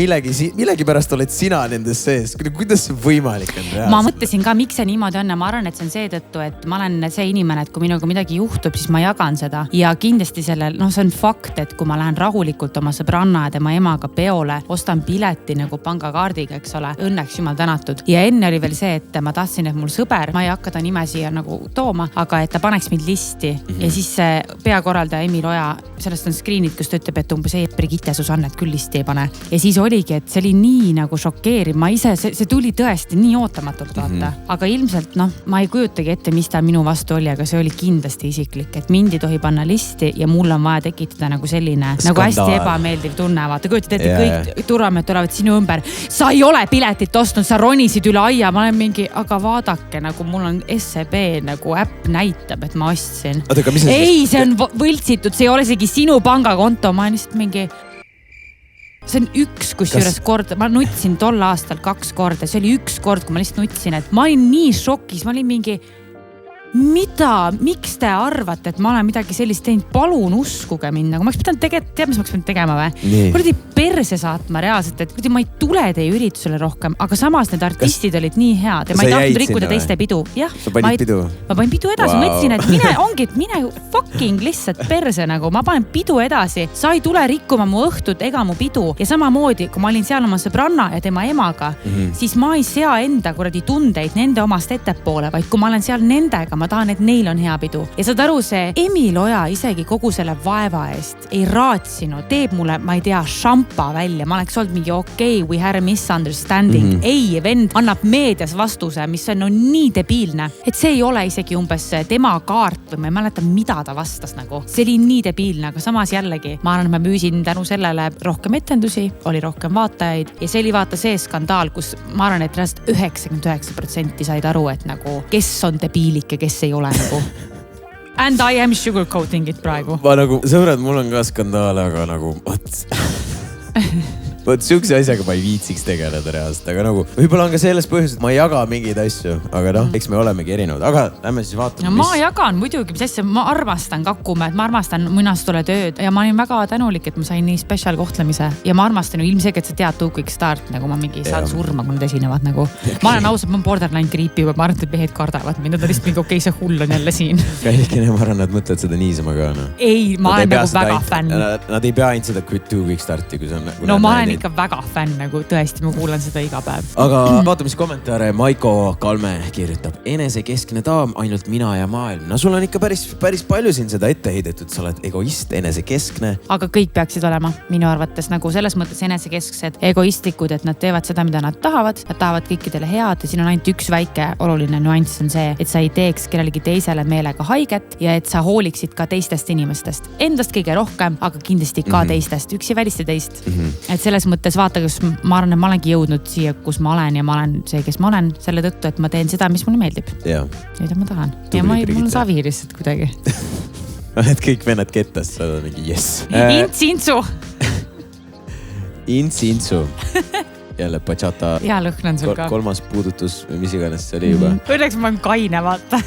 Millegi pärast oled sina nendes sees. Kuidas see võimalik on reaalselt? Ma mõtlesin ka, miks see niimoodi on ja ma arvan, et see on seetõttu, et ma olen see inimene, et kui minuga midagi juhtub, siis ma jagan seda. Ja kindlasti see on fakt, et kui ma lähen rahulikult oma sõbranna ja tema emaga peole, ostan pileti nagu pangakaardiga, eks ole, õnneks jumal tänatud. Ja enne oli veel see, et ma tahtsin, et mul sõber, ma ei hakka ta nime siia nagu tooma, aga et ta paneks mind listi. Ja siis see peakorraldaja Emil Oja, sellest on screenid, kus ta ütleb, et umbes Brigitte Susannet küll listi ei pane. Ja siis oligi, et see oli nii nagu šokeeriv. Ma ise, see tuli tõesti nii ootamatult vaata. Aga ilmselt, ma ei kujutagi ette, mis ta minu vastu oli, aga see oli kindlasti isiklik, et mind ei tohi panna listi ja mul on vaja tekitada nagu selline skandaal. Nagu hästi ebameeldiv tunne. Vaata, kujutad ette, kõik turvamehed tulevad sinu ümber. Sa ei ole piletit ostnud, sa ronisid üle aia. Ma olen mingi, aga vaadake, nagu mul on SEB nagu äpp näitab, et ma ostsin. Ei, see on võltsitud, see ei ole isegi sinu pangakonto. Ma olen lihtsalt mingi... See on üks kusjuures kord, ma nutsin tol aastal 2 korda. See oli üks kord, kui ma lihtsalt nutsin, et ma olin nii šokis, ma olin mingi... Mida? Miks te arvate, et ma olen midagi sellist teinud? Palun uskuge mind. Nagu ma oleks pidanud tead, mis ma oleks tegema või? Kuradi perse saatma reaalselt, et ma ei tule teie üritusele rohkem, aga samas need artistid olid nii head ja ma ei tahtnud rikkuda teiste pidu. Jah, sa panid pidu? Ma panin pidu edasi, mõtlesin, et mine fucking lihtsalt perse nagu. Ma panen pidu edasi. Sa ei tule rikkuma mu õhtut ega mu pidu. Ja samamoodi, kui ma olin seal oma sõbranna ja tema emaga, siis ma ei sea enda kuradi tundeid nende omast ettepoole, vaid kui ma olen seal nendega, ma tahan, et neil on hea pidu. Ja saad aru, see Emil Oja isegi kogu selle vaeva eest ei raatsinud. Teeb mulle, ma ei tea, šampa välja. Ma oleks olnud mingi okei, we had a misunderstanding. Ei, vend annab meedias vastuse, mis on nii debiilne. Et see ei ole isegi umbes tema kaart või ma ei mäleta, mida ta vastas nagu. See oli nii debiilne, aga samas jällegi. Ma arvan, et ma müüsin tänu sellele rohkem etendusi, oli rohkem vaatajaid ja see oli vaata see skandaal, kus ma arvan, et 99% said aru, et nagu kes on debiilik ja kes ei ole nagu. And I am sugarcoating it praegu. Ma nagu, sõbrad, mul on ka skandaal, aga nagu, Vot siukse asjaga ma ei viitsiks tegeleda reaalselt, aga nagu võib-olla on ka selles põhjus, et ma ei jaga mingeid asju, aga eks me olemegi erinevad, aga lähme siis vaatame. Ma jagan muidugi, mis asja, ma armastan Kakumäed, ma armastan Munastule tööd ja ma olin väga tänulik, et ma sain nii special kohtlemise ja ma armastan ju ilmselgelt, et sa tead Two Quick Start, nagu ma mingi saan surma, kui nad esinevad nagu. Ma olen ausalt, ma olen borderline creepy, ma arvan, et mehed kardavad mind, nad on lihtsalt mingi okei, see hull on jälle siin. Väikene, ma arvan, nad mõtlevad seda niisama ka. Ei, ma olen nagu väga fänn. Nad ei pea ainult seda Two Quick Starti, kui see on... No ma olen ikka väga fänn, nagu tõesti, ma kuulan seda iga päev. Aga vaata, mis kommentaare Maiko Kalme kirjutab. Enesekeskne daam, ainult mina ja maailm. No sul on ikka päris palju siin seda ette heidetud. Sa oled egoist, enesekeskne. Aga kõik peaksid olema minu arvates nagu selles mõttes enesekesksed, egoistlikud, et nad teevad seda, mida nad tahavad. Nad tahavad kõikidele head ja siin on ainult üks väike oluline nüanss on see, et sa ei teeks kellelegi teisele meelega haiget ja et sa hooliksid ka teistest inimestest. Endast kõige rohkem, aga kindlasti ka teistest. Üks ei välista teist. Et selles mõttes vaata, kus ma arvan, et ma olengi jõudnud siia, kus ma olen ja ma olen see, kes ma olen selle tõttu, et ma teen seda, mis mulle meeldib. Mida ma tahan. Ja mul on savi lihtsalt kuidagi. Et kõik vennad kettas, sa oled mingi yes. Ints-intsu. Ints-intsu. Jälle bachata. Hea lõhn on sul ka. 3. puudutus, mis iganes see oli juba. Õnneks ma olen kaine, vaata.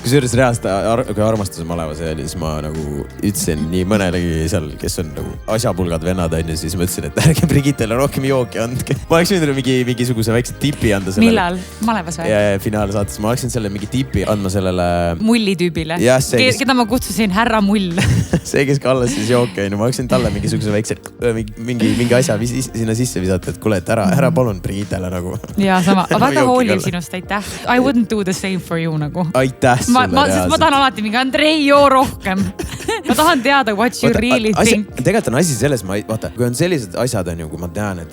Kusjuures reaalselt, kui Armastuse malevas oli, siis ma nagu ütlesin nii mõnelegi seal, kes on nagu asjapulgad vennad on ja siis ma ütlesin, et ärge Brigittele rohkem jooki andke. Ma oleks võinud mingisuguse väikse tipi anda sellele. Millal? Malevas või? Ja finaalsaates ma oleksin selle mingi tipi andma sellele mullitüübile. Keda ma kutsusin härra Mull. See, kes kallas siis jooke, ma oleksin talle mingisuguse väikse mingi asja sinna sisse visata, et kuule, et ära palun Brigittele nagu. Ja sama, väga hooliv sinust, aitäh. I wouldn't do the same for you nagu. Aitäh sulle reaalselt. Ma tahan alati mingi Andrei joo rohkem. Ma tahan teada what you really think. Tegelikult on asi selles, vaata, kui on sellised asjad on ju, kui ma tean, et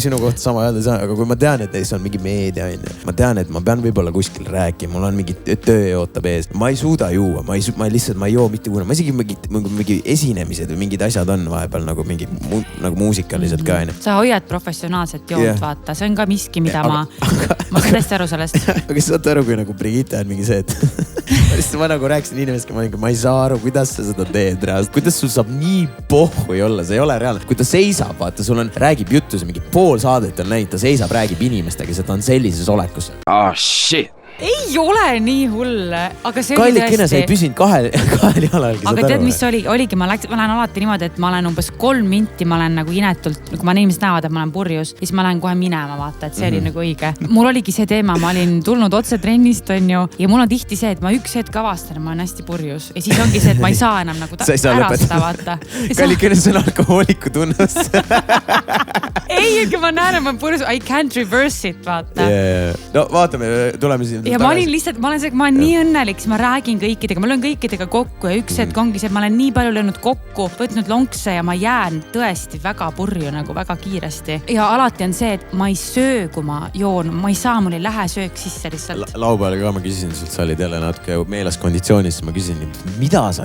sinu kohta sama öelda ei saa, aga kui ma tean, et see on mingi meedia, ma tean, et ma pean võib-olla kuskil rääkima, mul on mingi töö ootab ees. Ma ei suuda juua, ma ei joo mitte kuna. Ma isegi mingi esinemised või mingid asjad on vahepeal nagu mingi nagu muusikaliselt ka. Sa hoiad professionaalselt joont, vaata. See on ka miski, mida ma saan tõesti aru sellest. Aga sa saad aru, kui nagu Brigitte on mingi see, et ma nagu rääkisin inimesega, ma ei saa aru, kuidas sa seda teed reaalselt. Kuidas sul saab nii pohhu olla, see ei ole reaalne. Kui ta seisab, vaata, sul räägib juttu, see mingi pool saadet on näinud, ta seisab, räägib inimestega, see ta on sellises olekus. Shit. Ei ole nii hull, aga see oli tõesti. Sa ei püsinud kahel jalal. Aga tead, mis oligi, ma lähen alati niimoodi, et ma olen umbes 3 minti, ma olen nagu inetult, kui ma inimesed näevad, et ma olen purjus, siis ma lähen kohe minema, vaata, et see oli nagu õige. Mul oligi see teema, ma olin tulnud otse trennist, on ju, ja mul on tihti see, et ma üks hetk avastan, ma olen hästi purjus. Ja siis ongi see, et ma ei saa enam nagu ärasta, vaata. Kallikene, see on alkohooliku tunnus. Ei, kui ma näen, et ma olen purjus, I can't reverse it, vaata. No vaatame, tuleme siin. Ja ma olen nii õnnelik, siis ma räägin kõikidega, ma löön kõikidega kokku ja üks hetk ongi see, et ma olen nii palju löönud kokku, võtnud lonkse ja ma jään tõesti väga purju nagu väga kiiresti. Ja alati on see, et ma ei söö, kui ma joon, ma ei saa, mul ei lähe söök sisse lihtsalt. Laupäeval ka ma küsisin sult, sa olid jälle natuke meeles konditsioonis, ma küsisin, mida sa,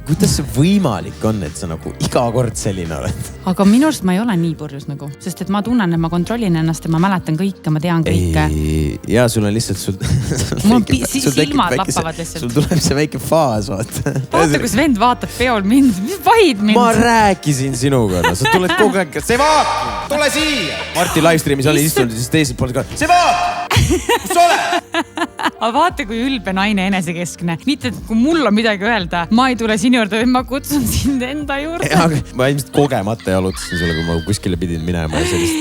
kuidas see võimalik on, et sa nagu iga kord selline oled? Aga minu arust ma ei ole nii purjus nagu, sest et ma tunnen, et ma kontrollin ennast ja ma mäletan kõike, ma tean kõike. Ja sul on lihtsalt mul silmad lappavad lihtsalt. Sul tuleb see väike faas, vaata. Vaata, kus vend vaatab peol mind, mis vahid mind? Ma rääkisin sinuga, sa tuled kogu aeg, see vaakum, tule siia. Marti livestreamis oli istunud, siis teiselt poolt ka, see vaakum, kus sa oled? Aga vaata, kui ülbe naine enesekeskne. Mitte, et kui mul on midagi öelda, ma ei tule sinu juurde, ma kutsun sind enda juurde. Ma ilmselt kogemata jalutasin sulle, kui ma kuskile pidin minema ja sellist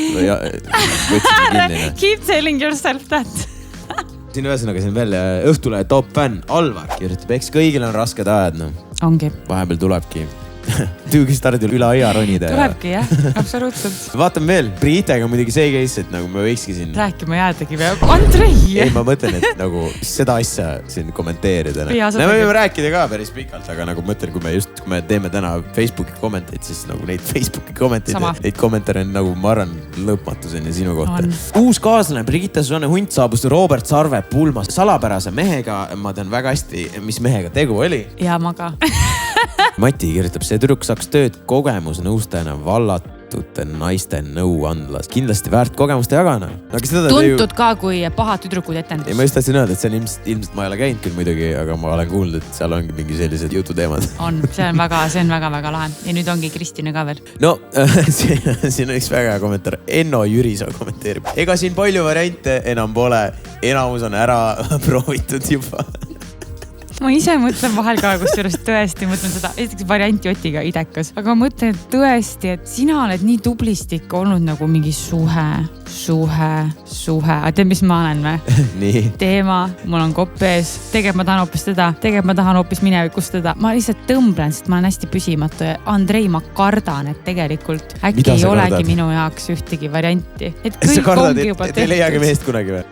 võtsin kinni. Keep telling yourself that. Siin ühesõnaga siin veel Õhtule top fänn Alvar kirjutab, eks kõigil on rasked ajad, no. Ongi. Vahepeal tulebki. Tüügistardil üle aia ronida. Tulebki, jah, absoluutselt. Vaatame veel, Brigittega muidugi see case, et nagu me võikski siin... Rääkima jäädagi või? Andrei! Ei, ma mõtlen, et nagu seda asja siin kommenteerida. Me võime rääkida ka päris pikalt, aga nagu mõtlen, kui me teeme täna Facebooki kommenteid, siis nagu neid Facebooki kommenteid, neid kommentaare on nagu, ma arvan, lõpmatuseni sinu kohta. Uus kaaslane Brigitte Susanne Hunt saabus Robert Sarve pulmas salapärase mehega. Ma tean väga hästi, mis mehega tegu oli. Ja ma ka. Mati kirjutab, see tüdruk saaks tööd kogemusnõustajana vallatute naiste nõuandlas. Kindlasti väärt kogemust jagana. Tuntud ka, kui paha tüdrukud etendus. Ma just tahtsin öelda, et see on ilmselt ma ei ole käinud küll muidugi, aga ma olen kuulnud, et seal ongi mingi sellised jututeemad. On, see on väga lahe. Ja nüüd ongi Kristine ka veel. No, siin on üks väga hea kommentaar. Enno Jürisoo kommenteerib. Ega siin palju variante enam pole. Enamus on ära proovitud juba. Ma ise mõtlen vahel ka, kusjuures tõesti mõtlen seda, esiteks varianti Otiga idekas, aga ma mõtlen tõesti, et sina oled nii tublisti ikka olnud nagu mingi suhe. A tead, mis ma olen või? Nii. Teema, mul on kopp ees, tegelikult ma tahan hoopis teda, tegelikult ma tahan hoopis minevikust teda. Ma lihtsalt tõmblen, sest ma olen hästi püsimatu ja Andrei, ma kardan, et tegelikult äkki ei olegi minu jaoks ühtegi varianti. Et kõik ongi juba tehtud. Te ei leiagi meest kunagi või?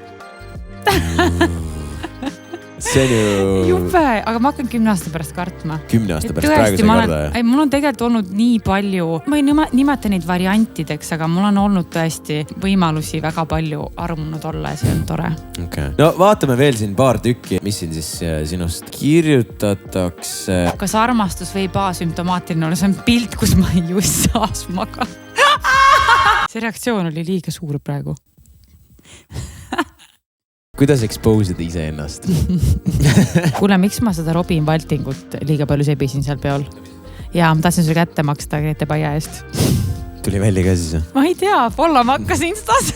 See on ju... Jube, aga ma hakkan 10 aasta pärast kartma. 10 aasta pärast praegu sa ei karda? Mul on tegelikult olnud nii palju, ma ei nimeta neid variantideks, aga mul on olnud tõesti võimalusi väga palju armunud olla ja see on tore. Okay. No vaatame veel siin paar tükki, mis siin siis sinust kirjutatakse. Kas armastus või asümptomaatiline olla? See on pilt, kus ma jussas magan. See reaktsioon oli liiga suur praegu. Kuidas expose'id ise ennast? Kuule, miks ma seda Robin Valtingut liiga palju sebisin seal peol? Ja ma tahtsin sulle kätte maksta Grete Paia eest. Tuli välja ka siis? Ma ei tea, follow ma hakkas Instas.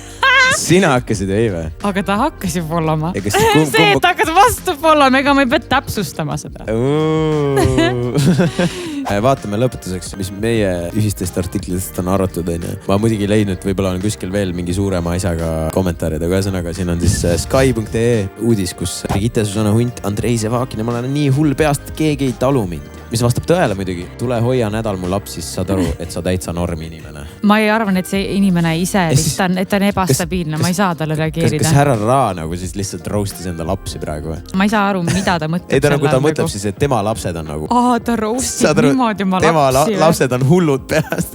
Sina hakkasid ei või? Aga ta hakkas ju followma. Ega see, et hakkas vastu followma, ega ma ei pea täpsustama seda. Vaatame lõpetuseks, mis meie ühistest artiklitest on arvatud. Ma muidugi leidnud, võib-olla on kuskil veel mingi suurema asjaga kommentaarid, aga ühesõnaga siin on siis sky.ee uudis, kus Brigitte Susanna Hunt, Andrei Sevakin ja ma olen nii hull peast, keegi ei talu mind. Mis vastab tõele muidugi. Tule hoia nädal mu laps, siis saad aru, et sa täitsa normi inimene. Ma ei arvan, et see inimene ise lihtsalt, et ta on ebastabiilne. Ma ei saa talle reageerida. Kas härra Raa nagu siis lihtsalt roastis enda lapsi praegu? Ma ei saa aru, mida ta mõtleb. Ei ta nagu ta mõtleb siis, et tema lapsed on nagu... ta roastis niimoodi oma lapsi. Tema lapsed on hullud peast.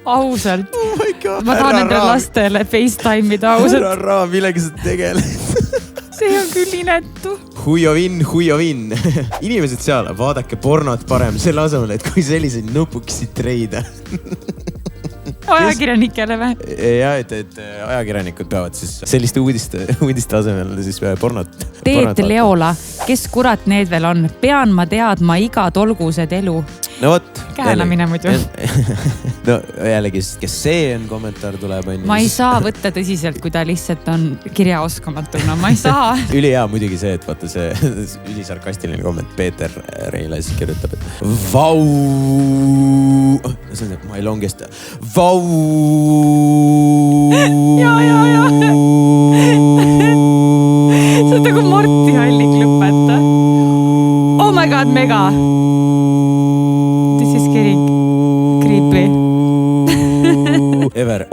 Ausalt. Oh my God. Ma tahan nende lastele FaceTime'ida ausalt. Härra Raa, millega sa tegeled? See on küll inetu. Huiovin. Inimesed seal, vaadake pornot parem selle asemel, et kui selliseid nupukesi treida. Ajakirjanikele või? Ja, et ajakirjanikud peavad siis selliste uudiste asemel siis pornot. Teet Leola, kes kurat need veel on? Pean ma teadma iga tolgused elu. No võt. Käänamine muidu. No jällegi, kes see on kommentaar tuleb. Ma ei saa võtta tõsiselt, kui ta lihtsalt on kirjaoskamatuna. Ma ei saa. Ülihea muidugi see, et vaata see ülisarkastiline komment. Peeter Reilas kirjutab, et vau. See on my longest. Vau. Ja. See on nagu Marti Hallik lõpeta. Oh my God, mega. This is getting creepy. Ever,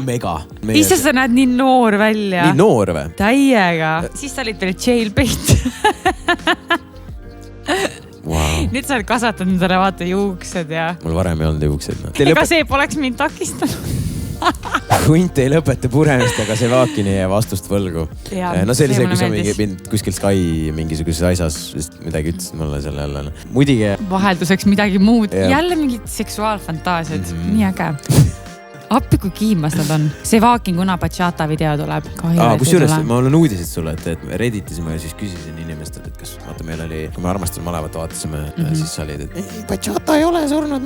mega. Ise sa näed nii noor välja. Nii noor või? Täiega. Siis sa olid veel jailbait. Wow. Nüüd sa oled kasvatanud endale vaata juuksed ja... Mul varem ei olnud juuksed. No. Ega see poleks mind takistanud. Hunt ei lõpeta puremist, aga Sevakini jää vastust võlgu. Ja, no see oli see, kui sa meeldis. kuskil Sky mingisuguses asjas vist midagi ütlesid mulle selle jälle. Muidugi... Vahelduseks midagi muud. Ja. Jälle mingid seksuaalfantaasiad. Nii äge. Appi kui kiimas nad on. Sevakin, kuna bachata video tuleb. Kus juures, ma olen uudisid sulle, et Redditisime ja siis küsisin inimestelt, et kas vaata meil oli, kui me Armastusel malevat vaatasime, siis sa olid, et bachata ei ole surnud.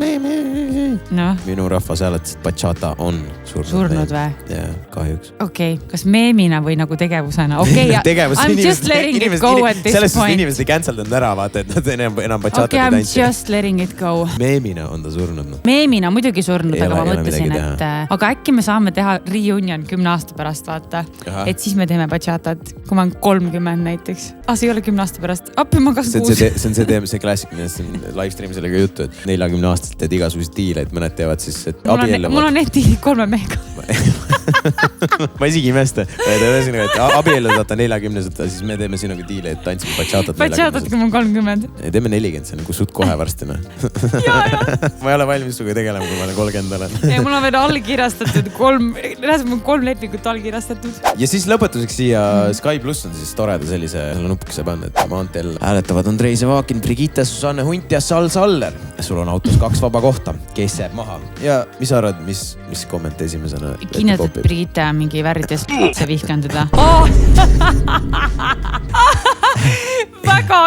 No. Minu rahvas hääletas, et bachata on surnud või? Ja, kahjuks. Okei, kas meemina või nagu tegevusena? I'm just letting it go at this sellest point. Inimesed ei canceldanud ära, vaata, et nad enam bachatat ei I'm tantsi. just letting it go. Meemina on ta surnud. Meemina muidugi surnud, Ei aga ole ma mõtlesin, et aga äkki me saame teha reunion 10 aasta pärast, vaata. Aha. Et siis me teeme bachatat, kui ma olen 30 näiteks. See ei ole 10 aasta pärast. Appi ma 26. See on see teema, see klassik, millest on live-stream sellega juttu, et 40 aastaselt teed igasuguseid diile, et mõned teevad siis, et abielluvad. Mul on need diilid 3 mehega. Ma isegi imesta. Ühesõnaga, et abiellud vaata 40-sed, siis me teeme sinuga diile, et tantsime bachatat 40-sed. Bachatat, kui ma 30. Teeme 40, see on nagu suht kohe varsti. Ja. Ma ei ole valmis suga tegelema, kui ma olen 30 olen. Ja mul on veel allkirjastatud 3 lepingut allkirjastatud. Ja siis lõpetuseks siia Sky Plus on siis toreda sellise nupukese pannud, et maanteel hääletavad Andrei Sevakin, Brigitte Susanna Hunt ja Sal Saller. Sul on autos 2 vaba kohta, kes jääb maha. Ja mis arvad, mis komment esimesena? Kindlalt, et Brigitte on mingi värrides see vihkan teda. Väga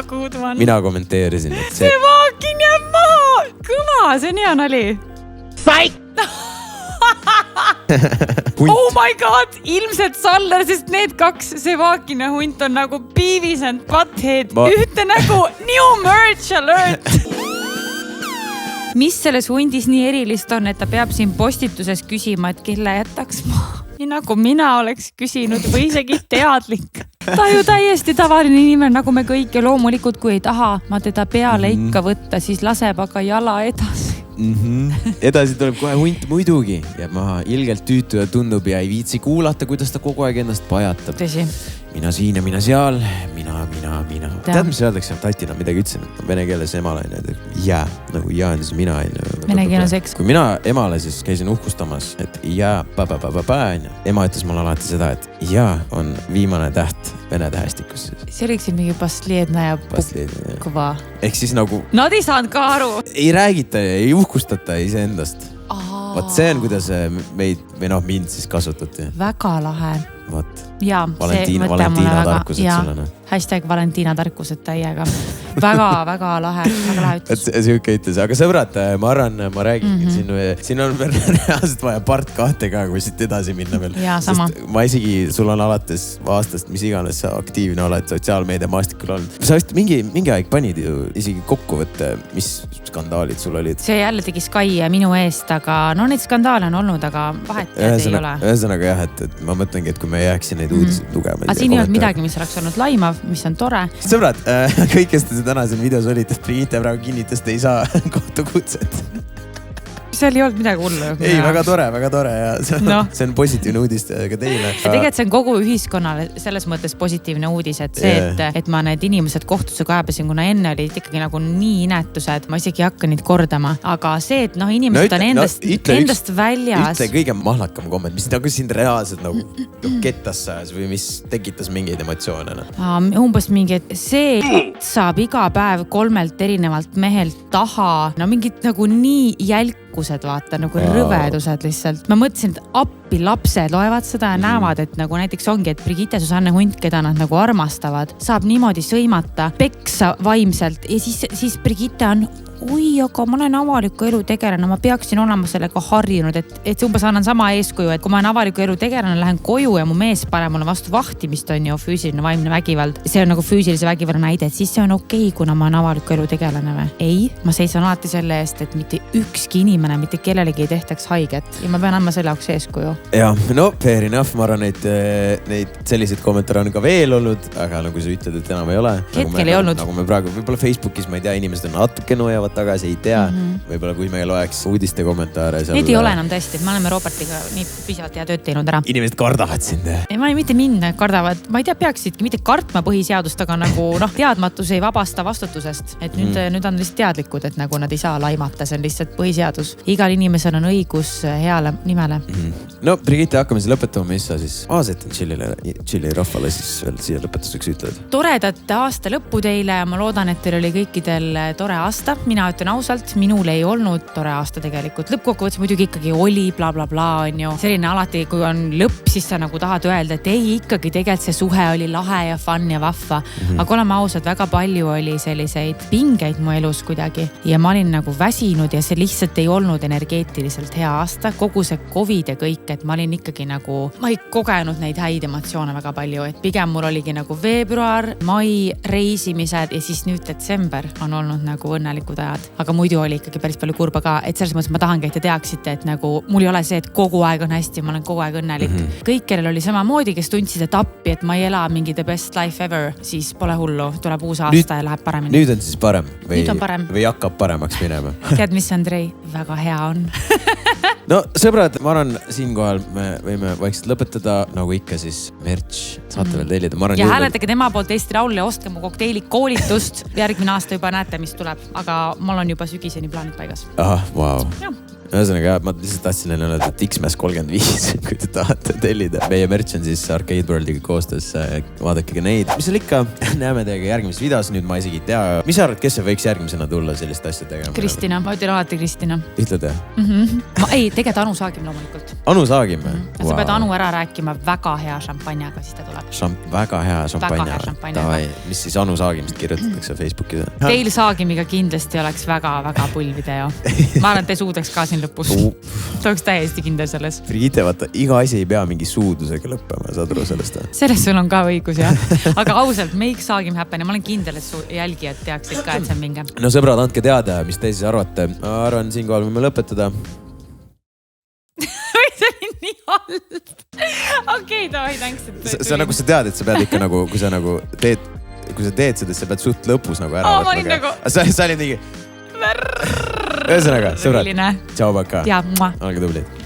good one. Mina kommenteerisin, et see... Sevakin jääb maha! Kõva, see on hea nali. Fight! Oh my God! Ilmselt Saller, sest need 2 Sevakin ja Hunt on nagu Beavis and Butthead. Ühte nägu new merch alert! Mis selles Hundis nii erilist on, et ta peab siin postituses küsima, et kelle jätaks maha? Nii nagu mina oleks küsinud või isegi teadlik. Ta ju täiesti tavaline inimene, nagu me kõik ja loomulikult, kui ei taha ma teda peale ikka võtta, siis laseb aga jala edasi. Edasi tuleb kohe Hunt muidugi. Jääb maha ilgelt tüütu ja tundub ja ei viitsi kuulata, kuidas ta kogu aeg ennast pajatab. Tõsi. Mina siin ja mina seal. Mina. Tead, mis öeldakse? Tatina midagi ütlesin. Vene keeles emale on jää. Nagu jää on siis mina. Vene keel on seks. Kui mina emale siis käisin uhkustamas, et jää, ema ütles mulle alati seda, et jää on viimane täht vene tähestikus. See oliks mingi pastliedna ja kõva. Ehk siis nagu... Nad ei saanud ka aru. Ei räägita ja ei uhkustata iseendast. Vaat see on, kuidas mind siis kasutati. Väga lahe. Vaat. Ja, Valentiina tarkused sulle. #Valentiina tarkused täiega. väga lahe ütlus. Siuke ütles, aga sõbrad, ma arvan, ma räägin siin on veel reaalselt vaja part 2 ka, kui siit edasi minna veel. Ja, sama. Ma isegi, sul on alates aastast, mis iganes sa aktiivne oled sotsiaalmeedia maastikul olnud. Sa vist mingi aeg panid ju isegi kokkuvõtte, mis skandaalid sul olid. See jälle tegi Sky minu eest, aga no neid skandaale on olnud, aga vahet ei ole. Ühesõnaga jah, et ma mõtlengi, et kui me jääksin neid uudiseid lugema. Aga siin ei olnud midagi, mis oleks olnud laimav, mis on tore. Sõbrad, kõik, kes te tänasel videos olite, et Brigitte praegu kinnitas, te ei saa kohtukutset. Seal ei olnud midagi hullu. Ei, väga tore ja see on positiivne uudis ka teile. Tegelikult see on kogu ühiskonnale selles mõttes positiivne uudis, et see, et ma need inimesed kohtusse kaebasin, kuna enne olid ikkagi nagu nii inetused, ma isegi ei hakka neid kordama. Aga see, et inimesed on endast väljas. Ütle kõige mahlakam komment, mis nagu sind reaalselt nagu kettassas või mis tekitas mingeid emotsioone. Umbes mingi, et see saab iga päev 3 erinevalt mehelt taha. No mingid nagu nii jälkused, vaata, nagu rõvedused lihtsalt. Ma mõtlesin, et appi lapsed loevad seda ja näevad, et nagu näiteks ongi, et Brigitte Susanne Hunt, keda nad nagu armastavad, saab niimoodi sõimata, peksa vaimselt ja siis Brigitte on aga ma olen avaliku elu tegelane, ma peaksin olema sellega harjunud, et umbes annan sama eeskuju, et kui ma olen avaliku elu tegelane, lähen koju ja mu mees paneb mulle vastu vahtimist, on ju füüsiline vaimne vägivald. See on nagu füüsilise vägivalla näide, et siis see on okei, kuna ma olen avaliku elu tegelane või? Ei, ma seisan alati selle eest, et mitte ükski inimene, mitte kellelegi ei tehtaks haiget ja ma pean andma selle jaoks eeskuju. Ja, no fair enough, ma arvan, neid selliseid kommentaare on ka veel olnud, aga nagu sa ütled, et enam ei ole. Hetkel ei olnud. Nagu me praegu, võib-olla Facebookis, ma ei tea, inimesed on natuke nojavad tagasi, ei tea. Võib-olla kui me loeks uudiste kommentaare. Need ei ole enam tõesti, me oleme Robertiga nii pisavalt hea tööd teinud ära. Inimesed kardavad sind. Ei, ma ei mitte mind kardavad. Ma ei tea, peaksidki mitte kartma põhiseadust, aga nagu teadmatus ei vabasta vastutusest. Et nüüd on lihtsalt teadlikud, et nagu nad ei saa laimata, see on lihtsalt põhiseadus. Igal inimesel on õigus heale nimele. No, Brigitte, hakkame siis lõpetama, mis sa siis aasetin Chili rahvale siis veel siia lõpetuseks ütled. Toredat aasta lõppu teile. Ma loodan, et teil oli kõikidel tore aasta. Mina ütlen ausalt, minul ei olnud tore aasta tegelikult. Lõppkokkuvõttes muidugi ikkagi oli bla, on ju. Selline alati, kui on lõpp, siis sa nagu tahad öelda, et ei, ikkagi tegelikult see suhe oli lahe ja fun ja vahva. Aga oleme ausad, väga palju oli selliseid pingeid mu elus kuidagi. Ja ma olin nagu väsinud ja see lihtsalt ei olnud energeetiliselt hea aasta. Kogu see COVID ja kõik, et ma olin ikkagi nagu, ma ei kogenud neid häid emotsioone väga palju. Et pigem mul oligi nagu veebruar, mai, reisimised ja siis nüüd detsember on olnud nagu õnnelikud ajad. Aga muidu oli ikkagi päris palju kurba ka, et selles mõttes ma tahangi, et te teaksite, et nagu mul ei ole see, et kogu aeg on hästi, ma olen kogu aeg õnnelik. Kõik, kellel oli samamoodi, kes tundsid, et appi, et ma ei ela mingi the best life ever, siis pole hullu, tuleb uus aasta ja läheb paremini. Nüüd on siis parem parem. Või hakkab paremaks minema. Tead, mis Andrei? Väga hea on. No sõbrad, ma arvan, siinkohal me võime vaikselt lõpetada, nagu ikka siis merch saate veel tellida. Ja hääletage tema poolt Eesti Laul ja ostke mu kokteili koolitust. Järgmine aasta juba näete, mis tuleb, aga mul on juba sügiseni plaanid paigas. Ahah, wow. Ühesõnaga, ma lihtsalt tahtsin neile öelda, et X-Mass 35, kui te tahate tellida. Meie merch on siis Arcade Worldiga koostöös, vaadake ka neid. Mis seal ikka, näeme teiega järgmises videos, nüüd ma isegi ei tea. Mis sa arvad, kes see võiks järgmisena tulla sellist asja tegema? Kristina, ma ütlen alati Kristina. Ütled jah? Ei, tegelikult Anu Saagim loomulikult. Anu Saagim? Sa pead Anu ära rääkima väga hea šampanjaga, siis ta tuleb. Väga hea šampanjaga. Mis siis Anu Saagimist kirjutatakse Facebookis? Teil Saagimiga kindlasti oleks väga pull video. Ma arvan, te suudaks ka siin lõpus. Ta oleks täiesti kindel selles. Brigitte, vaata, iga asi ei pea mingi suudusega lõppema, saad aru sellest? Selles sul on ka õigus, jah. Aga ausalt, make Saagim happen ja ma olen kindel, et su jälgijad teaksid ka, et see on mingi. No sõbrad, andke teada, mis te siis arvate. Ma arvan, siinkohal võime lõpetada. See oli nii halb. Okei, tohi, thanks. Sa nagu sa tead, et sa pead ikka nagu, kui sa teed seda, sa pead suht lõpus nagu ära võtma. Sa olid mingi... Ühesõnaga, sõbrad, tšau, paka. Ja, mua. Olge tublid.